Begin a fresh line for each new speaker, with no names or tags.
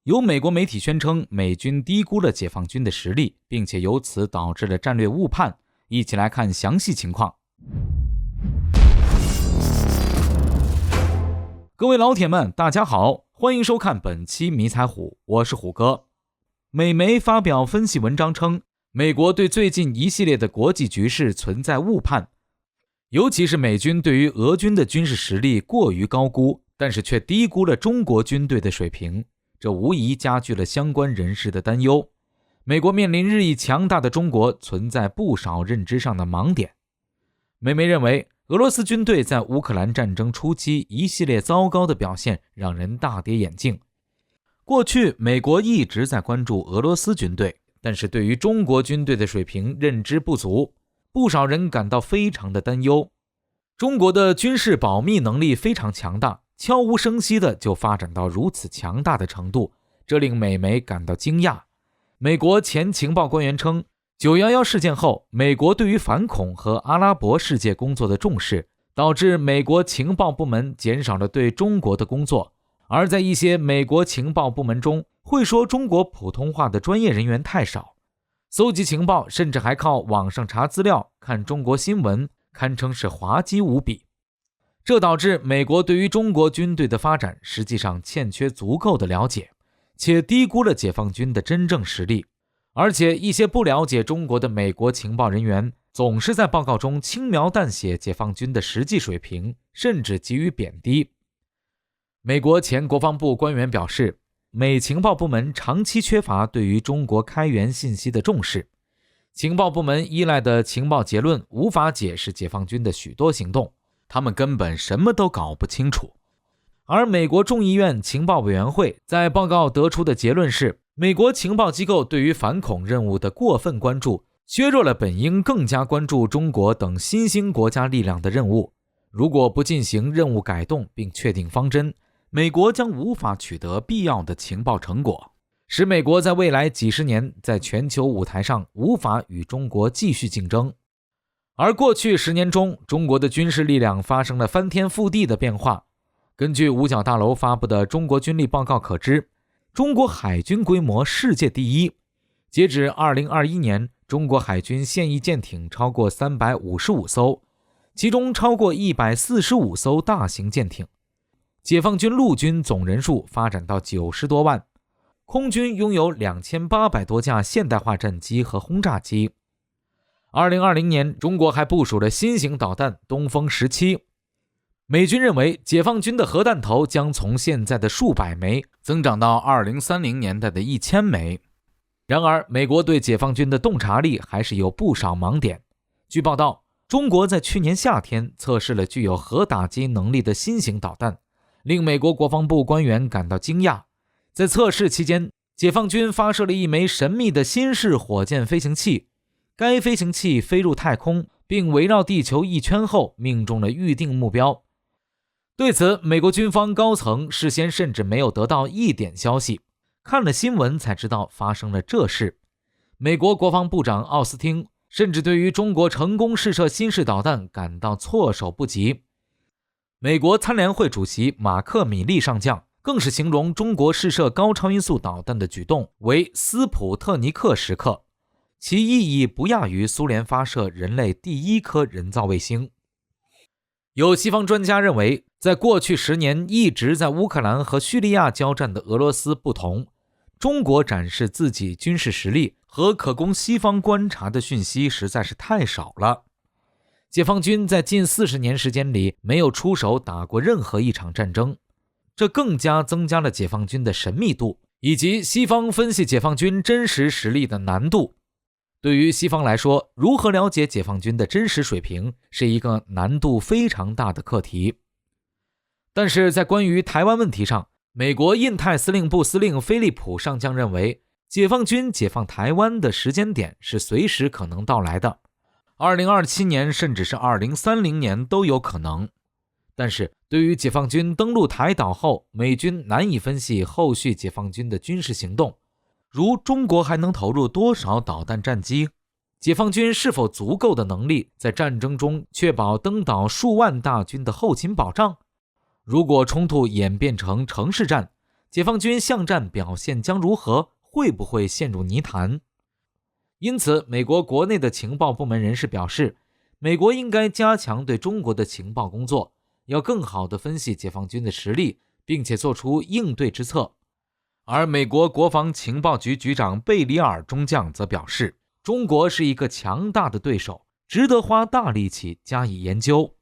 有美国媒体宣称美军低估了解放军的实力，并且由此导致了战略误判。一起来看详细情况。各位老铁们，大家好，欢迎收看本期迷彩虎，我是虎哥。美媒发表分析文章称，美国对最近一系列的国际局势存在误判，尤其是美军对于俄军的军事实力过于高估，但是却低估了中国军队的水平，这无疑加剧了相关人士的担忧。美国面临日益强大的中国，存在不少认知上的盲点。美媒认为，俄罗斯军队在乌克兰战争初期一系列糟糕的表现让人大跌眼镜。过去美国一直在关注俄罗斯军队，但是对于中国军队的水平认知不足，不少人感到非常的担忧。中国的军事保密能力非常强大，悄无声息的就发展到如此强大的程度，这令美媒感到惊讶。美国前情报官员称，911事件后，美国对于反恐和阿拉伯世界工作的重视，导致美国情报部门减少了对中国的工作，而在一些美国情报部门中，会说中国普通话的专业人员太少，搜集情报甚至还靠网上查资料、看中国新闻，堪称是滑稽无比。这导致美国对于中国军队的发展实际上欠缺足够的了解，且低估了解放军的真正实力。而且一些不了解中国的美国情报人员总是在报告中轻描淡写解放军的实际水平，甚至给予贬低。美国前国防部官员表示，美情报部门长期缺乏对于中国开源信息的重视，情报部门依赖的情报结论无法解释解放军的许多行动，他们根本什么都搞不清楚。而美国众议院情报委员会在报告得出的结论是，美国情报机构对于反恐任务的过分关注，削弱了本应更加关注中国等新兴国家力量的任务。如果不进行任务改动并确定方针，美国将无法取得必要的情报成果，使美国在未来几十年在全球舞台上无法与中国继续竞争。而过去10年中，中国的军事力量发生了翻天覆地的变化。根据五角大楼发布的中国军力报告可知，中国海军规模世界第一。截止2021年，中国海军现役舰艇超过355艘，其中超过145艘大型舰艇。解放军陆军总人数发展到90多万，空军拥有2800多架现代化战机和轰炸机。2020年，中国还部署了新型导弹东风17。美军认为，解放军的核弹头将从现在的数百枚增长到2030年代的1000枚。然而，美国对解放军的洞察力还是有不少盲点。据报道，中国在去年夏天测试了具有核打击能力的新型导弹，令美国国防部官员感到惊讶。在测试期间，解放军发射了一枚神秘的新式火箭飞行器，该飞行器飞入太空，并围绕地球一圈后命中了预定目标。对此，美国军方高层事先甚至没有得到一点消息，看了新闻才知道发生了这事。美国国防部长奥斯汀甚至对于中国成功试射新式导弹感到措手不及。美国参联会主席马克·米利上将更是形容中国试射高超音速导弹的举动为斯普特尼克时刻，其意义不亚于苏联发射人类第一颗人造卫星。有西方专家认为，在过去10年一直在乌克兰和叙利亚交战的俄罗斯不同，中国展示自己军事实力和可供西方观察的讯息实在是太少了。解放军在近40年时间里没有出手打过任何一场战争，这更加增加了解放军的神秘度，以及西方分析解放军真实实力的难度。对于西方来说，如何了解解放军的真实水平是一个难度非常大的课题。但是在关于台湾问题上，美国印太司令部司令菲利普上将认为，解放军解放台湾的时间点是随时可能到来的，2027年甚至是2030年都有可能。但是对于解放军登陆台岛后，美军难以分析后续解放军的军事行动，如中国还能投入多少导弹战机？解放军是否足够的能力在战争中确保登岛数万大军的后勤保障？如果冲突演变成城市战，解放军巷战表现将如何，会不会陷入泥潭？因此，美国国内的情报部门人士表示，美国应该加强对中国的情报工作，要更好地分析解放军的实力，并且做出应对之策。而美国国防情报局局长贝里尔中将则表示，中国是一个强大的对手，值得花大力气加以研究。